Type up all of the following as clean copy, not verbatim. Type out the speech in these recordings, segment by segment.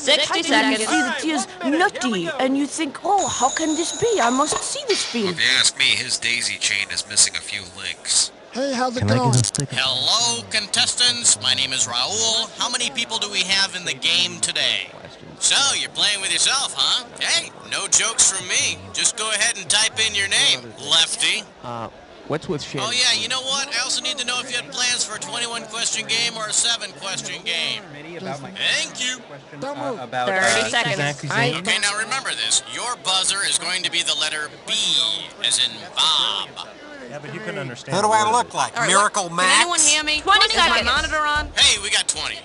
60 seconds. You see the tears nutty, and you think, oh, how can this be? I must see this field. If you ask me, his daisy chain is missing a few links. Hey, how's it going? Hello, contestants. My name is Raul. How many people do we have in the game today? So, you're playing with yourself, huh? Hey, no jokes from me. Just go ahead and type in your name, Lefty. What's with Shannon? Oh, yeah, you know what? I also need to know if you had plans for a 21-question game or a 7-question game. Thank you. Don't move. 30 seconds. Okay, now remember this. Your buzzer is going to be the letter B, as in Bob. Yeah, but you couldn't understand. Who do I look like? All right, Miracle Max? Can anyone hear me? 20 Is my seconds. monitor on? Hey, we got 20.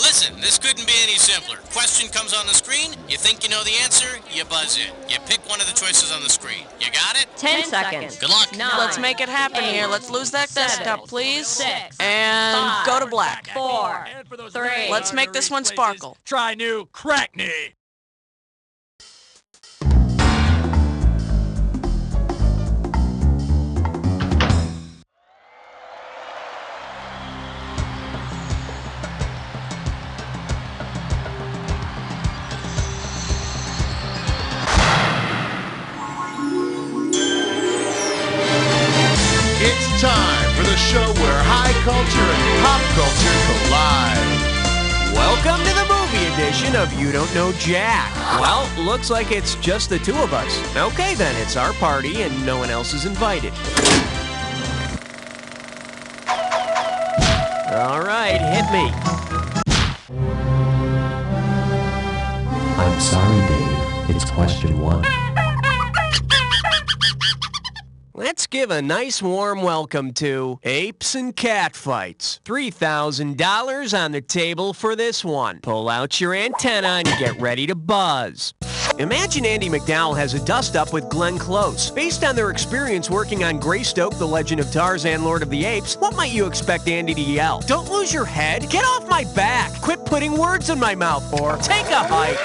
Listen, this couldn't be any simpler. Question comes on the screen, you think you know the answer, you buzz in. You pick one of the choices on the screen. You got it? 10 seconds. Good luck. 9, Let's make it happen 8, here. Let's lose that 7, desktop, please. 6, And 5, go to black. 4, 3. Let's make this one sparkle. Try new Crackney. It's time for the show where high culture and pop culture collide. Welcome to the movie edition of You Don't Know Jack. Well, looks like it's just the two of us. Okay then, it's our party and no one else is invited. All right, hit me. I'm sorry, Dave. It's question 1. Let's give a nice warm welcome to Apes and Catfights. $3,000 on the table for this one. Pull out your antenna and get ready to buzz. Imagine Andy McDowell has a dust-up with Glenn Close. Based on their experience working on Greystoke, The Legend of Tarzan, Lord of the Apes, what might you expect Andy to yell? Don't lose your head? Get off my back! Quit putting words in my mouth! Or take a hike!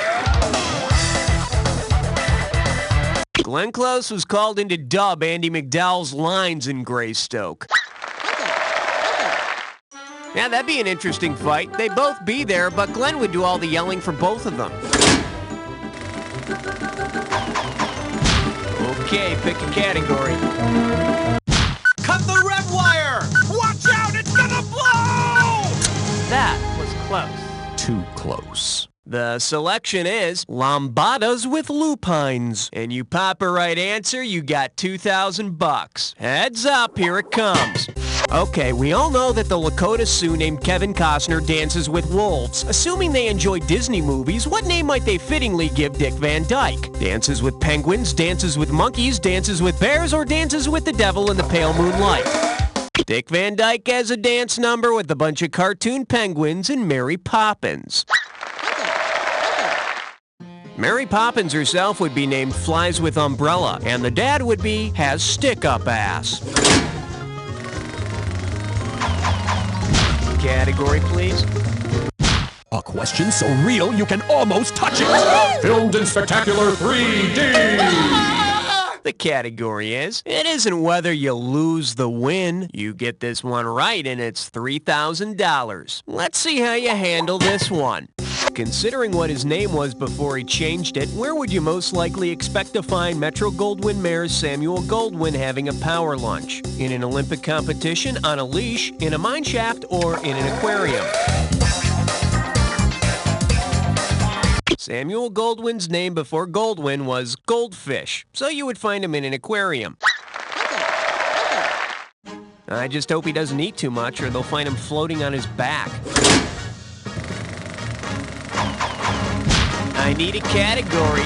Glenn Close was called in to dub Andy McDowell's lines in Greystoke. Yeah, that'd be an interesting fight. They'd both be there, but Glenn would do all the yelling for both of them. Okay, pick a category. Cut the red wire! Watch out, it's gonna blow! That was close. Too close. The selection is Lambadas with Lupines. And you pop a right answer, you got $2,000. Heads up, here it comes. Okay, we all know that the Lakota Sioux named Kevin Costner dances with wolves. Assuming they enjoy Disney movies, what name might they fittingly give Dick Van Dyke? Dances with penguins, dances with monkeys, dances with bears, or dances with the devil in the pale moonlight? Dick Van Dyke has a dance number with a bunch of cartoon penguins and Mary Poppins. Mary Poppins herself would be named Flies with Umbrella, and the dad would be Has Stick-Up Ass. Category, please. A question so real you can almost touch it. Filmed in spectacular 3D. The category is, it isn't whether you lose the win. You get this one right and it's $3,000. Let's see how you handle this one. Considering what his name was before he changed it, where would you most likely expect to find Metro-Goldwyn Mayor's Samuel Goldwyn having a power lunch? In an Olympic competition, on a leash, in a mine shaft, or in an aquarium? Samuel Goldwyn's name before Goldwyn was Goldfish, so you would find him in an aquarium. I just hope he doesn't eat too much or they'll find him floating on his back. I need a category.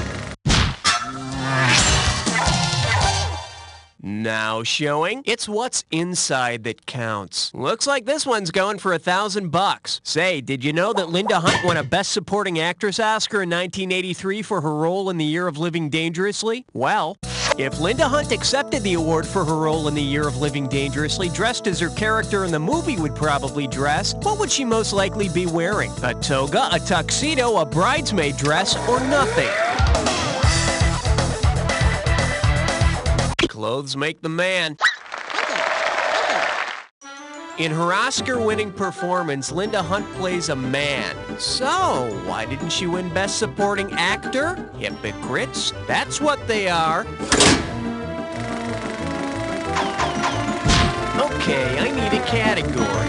Now showing, it's what's inside that counts. Looks like this one's going for $1,000. Say, did you know that Linda Hunt won a Best Supporting Actress Oscar in 1983 for her role in The Year of Living Dangerously? Well, if Linda Hunt accepted the award for her role in The Year of Living Dangerously dressed as her character in the movie would probably dress, what would she most likely be wearing? A toga, a tuxedo, a bridesmaid dress, or nothing? Clothes make the man. In her Oscar-winning performance, Linda Hunt plays a man. So, why didn't she win Best Supporting Actor? Hypocrites, that's what they are. Okay, I need a category.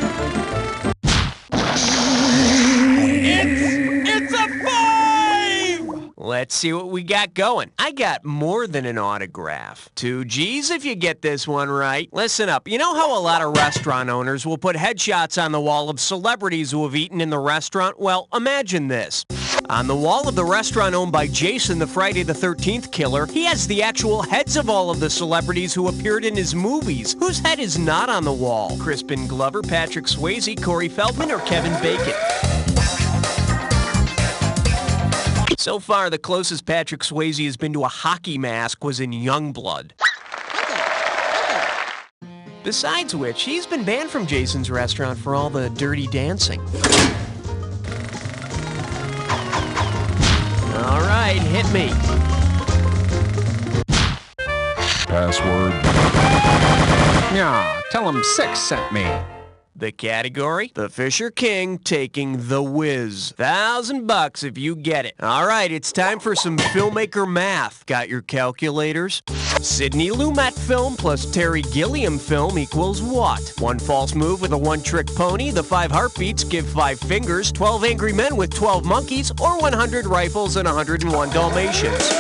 It's a 5! Let's see what we got going. I got more than an autograph. 2 G's if you get this one right. Listen up. You know how a lot of restaurant owners will put headshots on the wall of celebrities who have eaten in the restaurant? Well, imagine this. On the wall of the restaurant owned by Jason, the Friday the 13th killer, he has the actual heads of all of the celebrities who appeared in his movies. Whose head is not on the wall? Crispin Glover, Patrick Swayze, Corey Feldman, or Kevin Bacon? So far, the closest Patrick Swayze has been to a hockey mask was in Youngblood. Besides which, he's been banned from Jason's restaurant for all the dirty dancing. All right, hit me. Password. Yeah, tell him 6 sent me. The category? The Fisher King taking The Wiz. $1,000 if you get it. All right, it's time for some filmmaker math. Got your calculators? Sidney Lumet film plus Terry Gilliam film equals what? 1 false move with a 1-trick pony, the 5 heartbeats give 5 fingers, 12 angry men with 12 monkeys, or 100 rifles and 101 Dalmatians.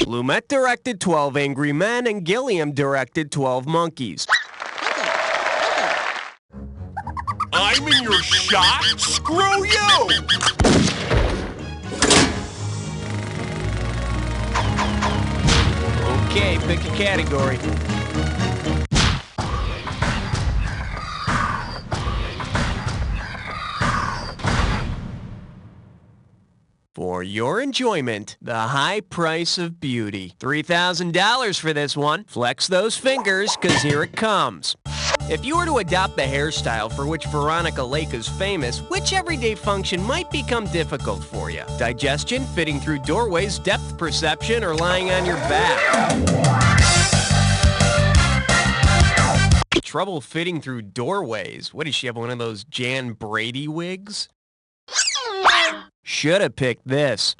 Lumet directed 12 Angry Men, and Gilliam directed 12 Monkeys. I'm in your shot? Screw you! Okay, pick a category. For your enjoyment, the high price of beauty. $3,000 for this one. Flex those fingers, 'cause here it comes. If you were to adopt the hairstyle for which Veronica Lake is famous, which everyday function might become difficult for you? Digestion, fitting through doorways, depth perception, or lying on your back? Trouble fitting through doorways. What, does she have one of those Jan Brady wigs? Should have picked this.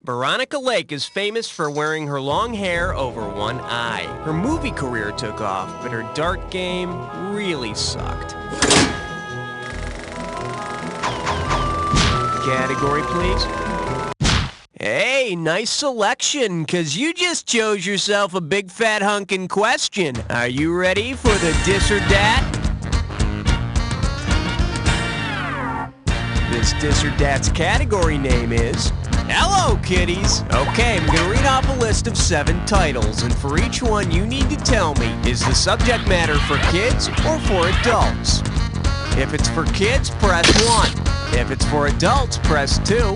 Veronica Lake is famous for wearing her long hair over one eye. Her movie career took off, but her dart game really sucked. Category, please. Hey, nice selection, 'cause you just chose yourself a big fat hunkin' question. Are you ready for the dis or dat? This dis or dat's category name is Hello, Kiddies! Okay, I'm gonna read off a list of 7 titles, and for each one you need to tell me, is the subject matter for kids or for adults? If it's for kids, press 1. If it's for adults, press 2.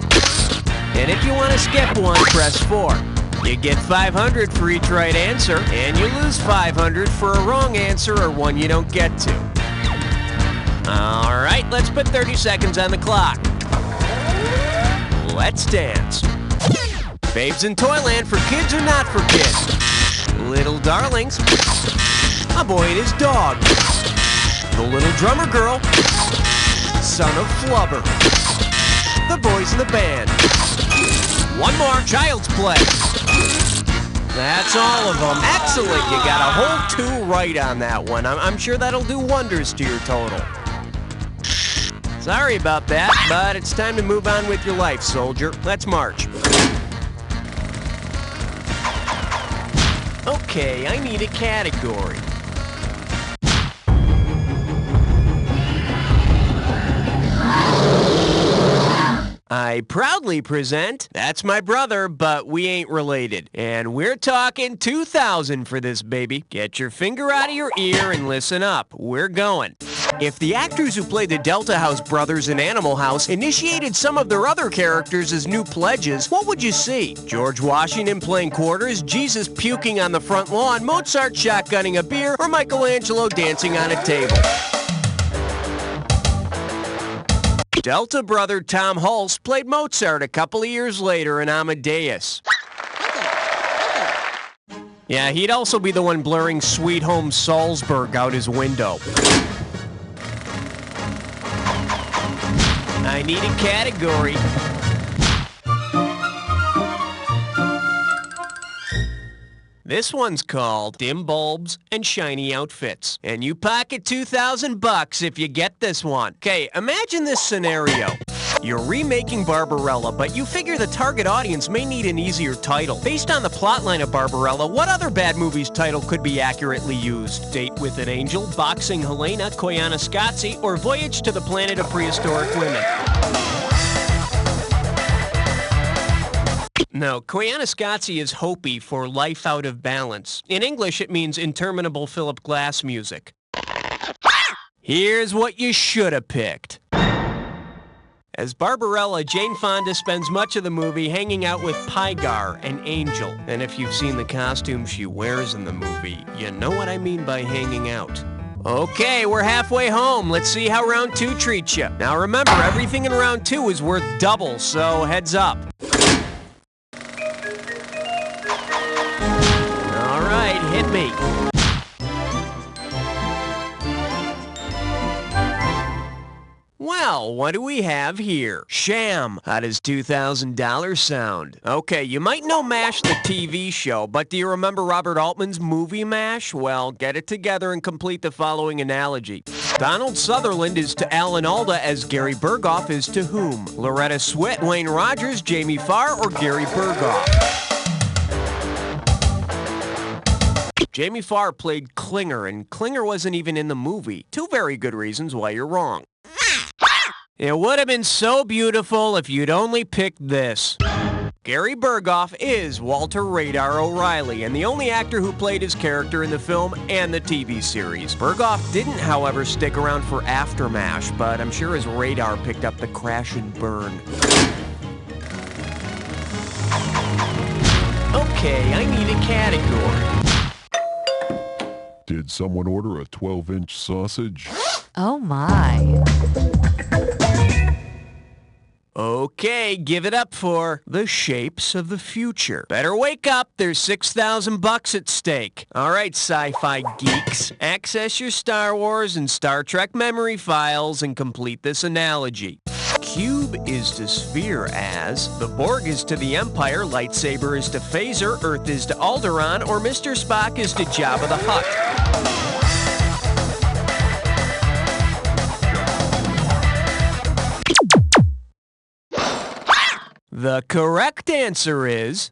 And if you want to skip one, press 4. You get 500 for each right answer, and you lose 500 for a wrong answer or one you don't get to. All right, let's put 30 seconds on the clock. Let's dance. Babes in Toyland, for kids or not for kids? Little Darlings. A Boy and His Dog. The Little Drummer Girl. Son of Flubber. The Boys in the Band. One more, Child's Play. That's all of them. Excellent, you got a whole 2 right on that one. I'm sure that'll do wonders to your total. Sorry about that, but it's time to move on with your life, soldier. Let's march. Okay, I need a category. I proudly present, that's my brother, but we ain't related. And we're talking 2,000 for this baby. Get your finger out of your ear and listen up. We're going. If the actors who played the Delta House brothers in Animal House initiated some of their other characters as new pledges, what would you see? George Washington playing quarters, Jesus puking on the front lawn, Mozart shotgunning a beer, or Michelangelo dancing on a table? Delta brother Tom Hulse played Mozart a couple of years later in Amadeus. Yeah, he'd also be the one blurring Sweet Home Salzburg out his window. I need a category. This one's called Dim Bulbs and Shiny Outfits. And you pocket $2,000 if you get this one. Okay, imagine this scenario. You're remaking Barbarella, but you figure the target audience may need an easier title. Based on the plotline of Barbarella, what other bad movie's title could be accurately used? Date with an Angel, Boxing Helena, Koyaanisqatsi, or Voyage to the Planet of Prehistoric Women? No, Koyaanisqatsi is Hopi for life out of balance. In English, it means interminable Philip Glass music. Here's what you should have picked. As Barbarella, Jane Fonda spends much of the movie hanging out with Pygar, an angel. And if you've seen the costume she wears in the movie, you know what I mean by hanging out. Okay, we're halfway home. Let's see how round 2 treats you. Now remember, everything in round 2 is worth double, so heads up. All right, hit me. Well, what do we have here? Sham. How does $2,000 sound? Okay, you might know MASH, the TV show, but do you remember Robert Altman's movie MASH? Well, get it together and complete the following analogy. Donald Sutherland is to Alan Alda as Gary Berghoff is to whom? Loretta Swit, Wayne Rogers, Jamie Farr, or Gary Berghoff? Jamie Farr played Klinger, and Klinger wasn't even in the movie. 2 very good reasons why you're wrong. It would have been so beautiful if you'd only picked this. Gary Berghoff is Walter Radar O'Reilly, and the only actor who played his character in the film and the TV series. Berghoff didn't, however, stick around for after MASH, but I'm sure his radar picked up the crash and burn. Okay, I need a category. Did someone order a 12-inch sausage? Oh my. Okay, give it up for The Shapes of the Future. Better wake up, there's $6,000 at stake. All right, sci-fi geeks, access your Star Wars and Star Trek memory files and complete this analogy. Cube is to sphere as the Borg is to the Empire, lightsaber is to phaser, Earth is to Alderaan, or Mr. Spock is to Jabba the Hutt. The correct answer is...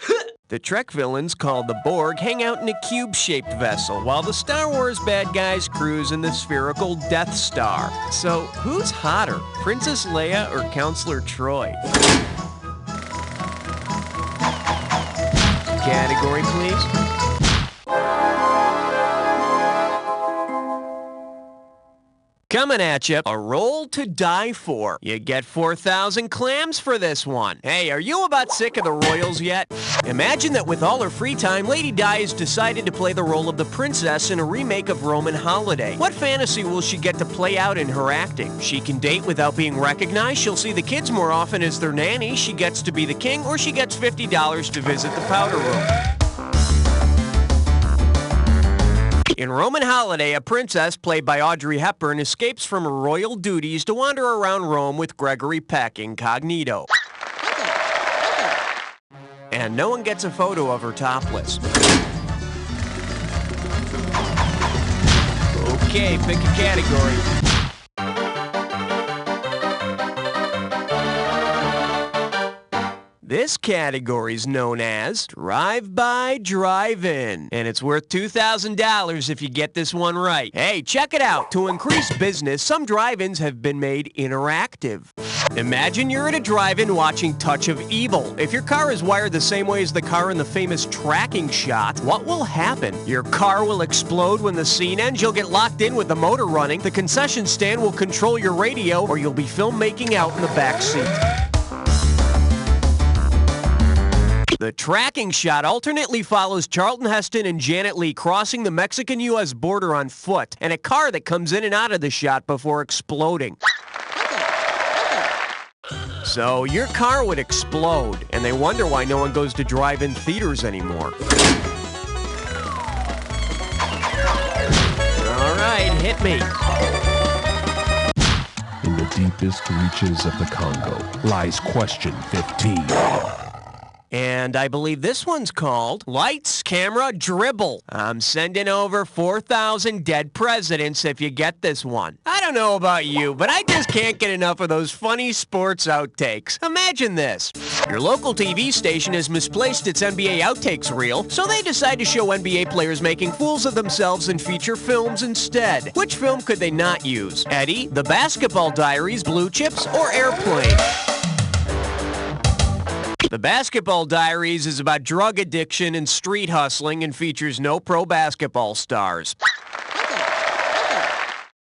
The Trek villains, called the Borg, hang out in a cube-shaped vessel, while the Star Wars bad guys cruise in the spherical Death Star. So, who's hotter, Princess Leia or Counselor Troy? Category, please. Coming at you, a roll to die for. You get 4,000 clams for this one. Hey, are you about sick of the royals yet? Imagine that with all her free time, Lady Di has decided to play the role of the princess in a remake of Roman Holiday. What fantasy will she get to play out in her acting? She can date without being recognized, she'll see the kids more often as their nanny, she gets to be the king, or she gets $50 to visit the powder room. In Roman Holiday, a princess, played by Audrey Hepburn, escapes from her royal duties to wander around Rome with Gregory Peck incognito. And no one gets a photo of her topless. Okay, pick a category. This category is known as Drive-By Drive-In, and it's worth $2,000 if you get this one right. Hey, check it out. To increase business, some drive-ins have been made interactive. Imagine you're at a drive-in watching Touch of Evil. If your car is wired the same way as the car in the famous tracking shot, what will happen? Your car will explode when the scene ends, you'll get locked in with the motor running, the concession stand will control your radio, or you'll be filmed making out in the back seat. The tracking shot alternately follows Charlton Heston and Janet Leigh crossing the Mexican-U.S. border on foot, and a car that comes in and out of the shot before exploding. So your car would explode, and they wonder why no one goes to drive-in theaters anymore. Hit me. In the deepest reaches of the Congo lies question 15. And I believe this one's called Lights, Camera, Dribble. I'm sending over 4,000 dead presidents if you get this one. I don't know about you, but I just can't get enough of those funny sports outtakes. Imagine this. Your local TV station has misplaced its NBA outtakes reel, so they decide to show NBA players making fools of themselves and feature films instead. Which film could they not use? Eddie, The Basketball Diaries, Blue Chips, or Airplane? The Basketball Diaries is about drug addiction and street hustling and features no pro basketball stars.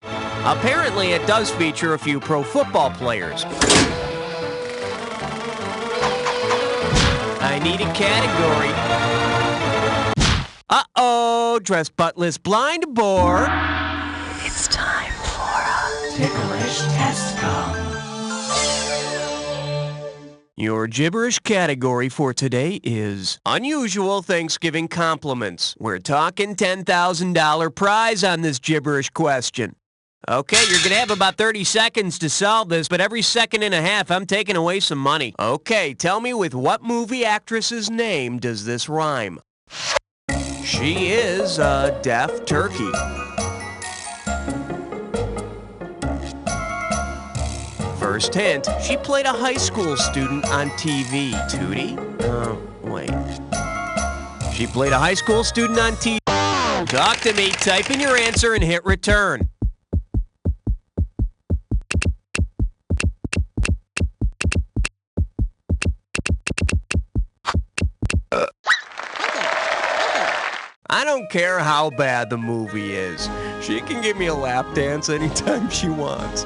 Apparently, it does feature a few pro football players. I need a category. Uh-oh, dress buttless blind boar. It's time for a gibberish test come. Your gibberish category for today is unusual Thanksgiving compliments. We're talking $10,000 prize on this gibberish question. Okay, you're going to have about 30 seconds to solve this, but every second and a half, I'm taking away some money. Okay, tell me with what movie actress's name does this rhyme? She is a deaf turkey. First hint, she played a high school student on TV. Tootie? Wait. She played a high school student on TV. Talk to me, type in your answer and hit return. I don't care how bad the movie is. She can give me a lap dance anytime she wants.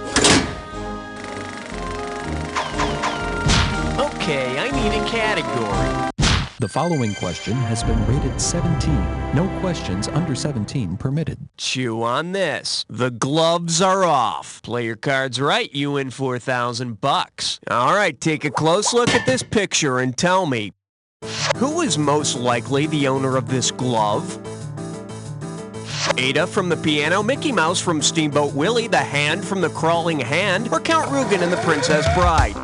Okay, I need a category. The following question has been rated 17. No questions under 17 permitted. Chew on this. The gloves are off. Play your cards right, you win $4,000. All right, take a close look at this picture and tell me, who is most likely the owner of this glove? Ada from the piano, Mickey Mouse from Steamboat Willie, the Hand from the Crawling Hand, or Count Rugen in The Princess Bride?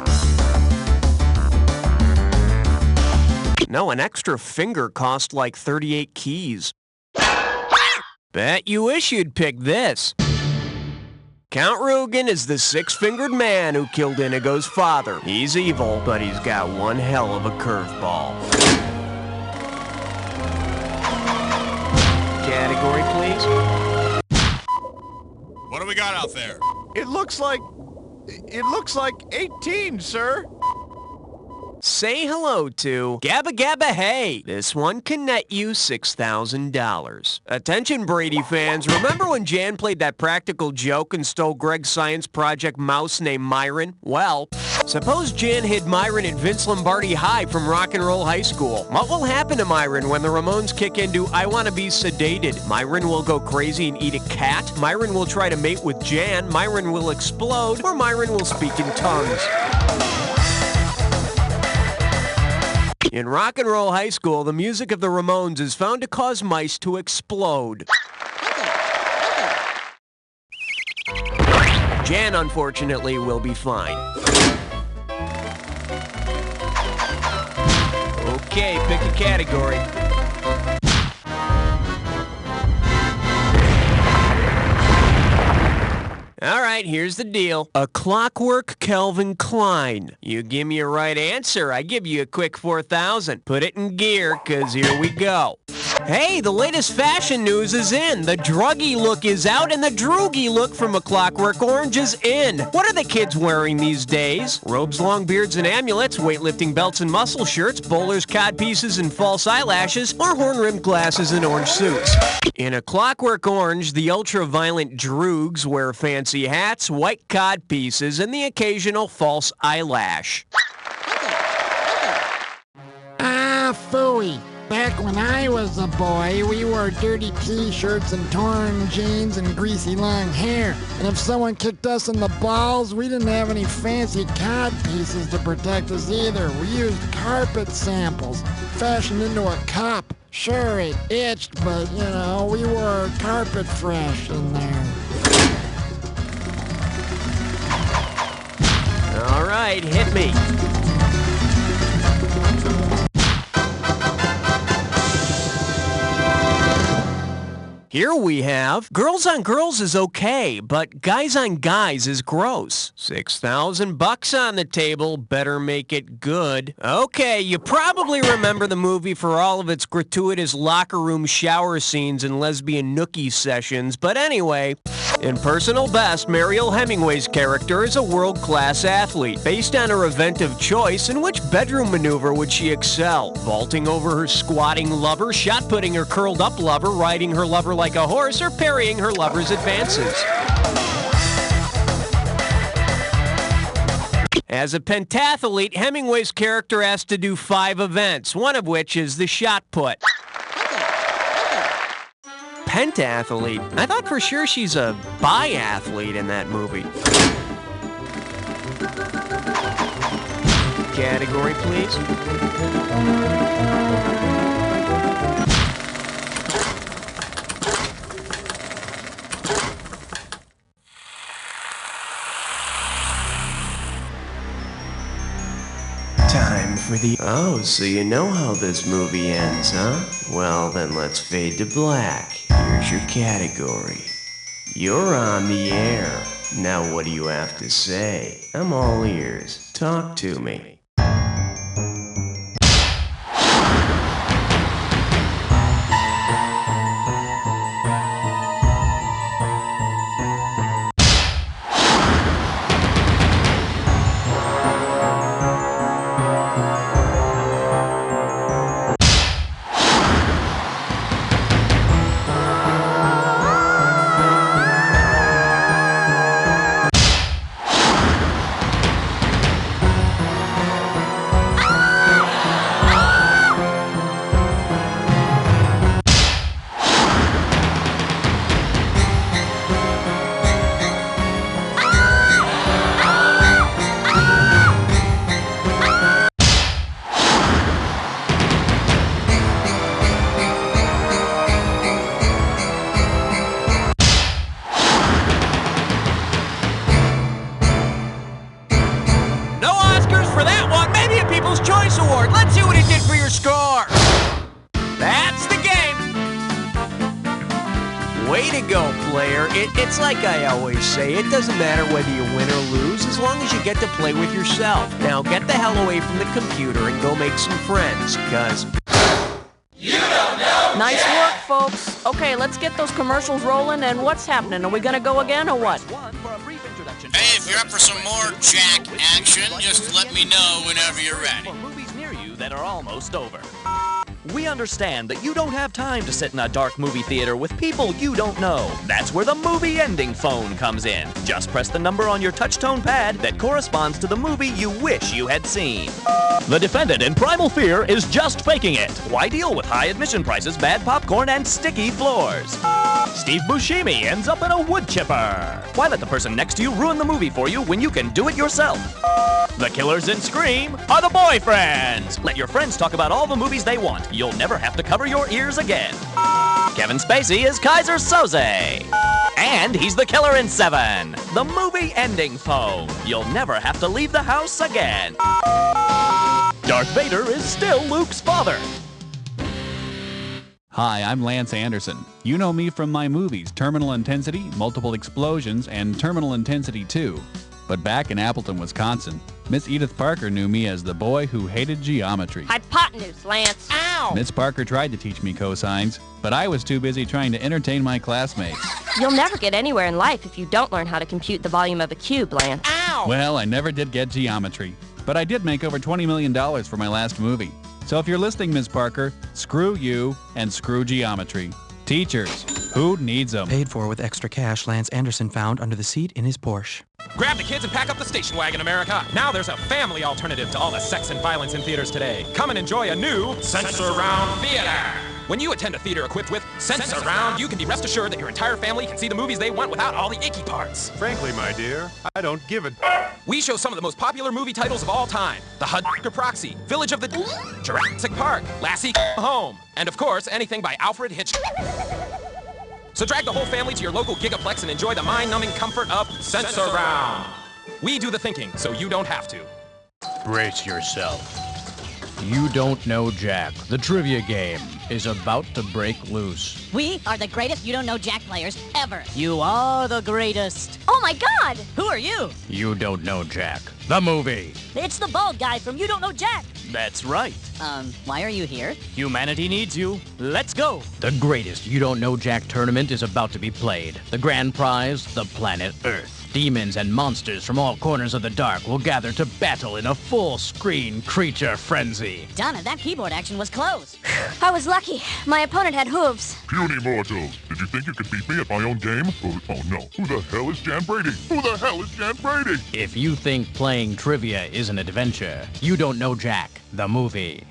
No, an extra finger cost like 38 keys. Bet you wish you'd pick this. Count Rugen is the six-fingered man who killed Inigo's father. He's evil, but he's got one hell of a curveball. Category, please. What do we got out there? It looks like 18, sir. Say hello to Gabba Gabba Hey. This one can net you $6,000. Attention, Brady fans. Remember when Jan played that practical joke and stole Greg's science project mouse named Myron? Well, suppose Jan hid Myron at Vince Lombardi High from Rock and Roll High School. What will happen to Myron when the Ramones kick into I Wanna Be Sedated? Myron will go crazy and eat a cat. Myron will try to mate with Jan. Myron will explode. Or Myron will speak in tongues. In Rock and Roll High School, the music of the Ramones is found to cause mice to explode. Jan, unfortunately, will be fine. Okay, pick a category. All right, here's the deal. A Clockwork Calvin Klein. You give me a right answer, I give you a quick 4,000. Put it in gear, 'cause here we go. Hey, the latest fashion news is in. The druggy look is out and the droogie look from A Clockwork Orange is in. What are the kids wearing these days? Robes, long beards, and amulets, weightlifting belts and muscle shirts, bowlers, codpieces, and false eyelashes, or horn-rimmed glasses and orange suits. In A Clockwork Orange, the ultra-violent droogs wear fancy hats, white codpieces, and the occasional false eyelash. Ah, phooey. Back when I was a boy, we wore dirty t-shirts and torn jeans and greasy long hair. And if someone kicked us in the balls, we didn't have any fancy cod pieces to protect us either. We used carpet samples, fashioned into a cup. Sure, it itched, but, we wore carpet fresh in there. right, hit me. Here we have Girls on Girls is okay, but Guys on Guys is gross. $6,000 on the table, better make it good. Okay, you probably remember the movie for all of its gratuitous locker room shower scenes and lesbian nookie sessions, but anyway, in Personal Best, Mariel Hemingway's character is a world-class athlete. Based on her event of choice, in which bedroom maneuver would she excel? Vaulting over her squatting lover, shot-putting her curled-up lover, riding her lover like a horse, or parrying her lover's advances? As a pentathlete, Hemingway's character has to do 5 events, one of which is the shot put. Pentathlete? I thought for sure she's a biathlete in that movie. Category, please. Time for the... Oh, so you know how this movie ends, huh? Well, then let's fade to black. Here's your category. You're on the air. Now what do you have to say? I'm all ears. Talk to me. It's like I always say, it doesn't matter whether you win or lose, as long as you get to play with yourself. Now get the hell away from the computer and go make some friends, cause... You don't know! Nice work, folks. Okay, let's get those commercials rolling, and what's happening? Are we gonna go again, or what? Hey, if you're up for some more Jack action, just let me know whenever you're ready. Movies near you that are almost over. We understand that you don't have time to sit in a dark movie theater with people you don't know. That's where the movie ending phone comes in. Just press the number on your touch-tone pad that corresponds to the movie you wish you had seen. The defendant in Primal Fear is just faking it. Why deal with high admission prices, bad popcorn, and sticky floors? Steve Buscemi ends up in a wood chipper. Why let the person next to you ruin the movie for you when you can do it yourself? The killers in Scream are the boyfriends. Let your friends talk about all the movies they want. You'll never have to cover your ears again. Kevin Spacey is Kaiser Soze. And he's the killer in Seven. The movie ending phone. You'll never have to leave the house again. Darth Vader is still Luke's father. Hi, I'm Lance Anderson. You know me from my movies Terminal Intensity, Multiple Explosions, and Terminal Intensity 2. But back in Appleton, Wisconsin, Miss Edith Parker knew me as the boy who hated geometry. Hypotenuse, Lance. Ow! Miss Parker tried to teach me cosines, but I was too busy trying to entertain my classmates. You'll never get anywhere in life if you don't learn how to compute the volume of a cube, Lance. Ow! Well, I never did get geometry, but I did make over $20 million for my last movie. So if you're listening, Miss Parker, screw you and screw geometry. Teachers, who needs them? Paid for with extra cash Lance Anderson found under the seat in his Porsche. Grab the kids and pack up the station wagon, America. Now there's a family alternative to all the sex and violence in theaters today. Come and enjoy a new Sense-Around Theater. When you attend a theater equipped with Sense-Around, you can be rest assured that your entire family can see the movies they want without all the icky parts. Frankly, my dear, I don't give a... We show some of the most popular movie titles of all time. The Hudker Proxy, Village of the... Jurassic Park, Lassie Home, and of course, anything by Alfred Hitchcock. So drag the whole family to your local Gigaplex and enjoy the mind-numbing comfort of Sense-Around. We do the thinking, so you don't have to. Brace yourself. You don't know Jack. The trivia game is about to break loose. We are the greatest You Don't Know Jack players ever. You are the greatest. Oh my God! Who are you? You Don't Know Jack. The movie. It's the bald guy from You Don't Know Jack. That's right. Why are you here? Humanity needs you. Let's go. The greatest You Don't Know Jack tournament is about to be played. The grand prize, the planet Earth. Demons and monsters from all corners of the dark will gather to battle in a full-screen creature frenzy. Donna, that keyboard action was close. I was lucky. My opponent had hooves. Puny mortals, did you think you could beat me at my own game? Oh no, who the hell is Jan Brady? Who the hell is Jan Brady? If you think playing trivia is an adventure, You Don't Know Jack, the movie.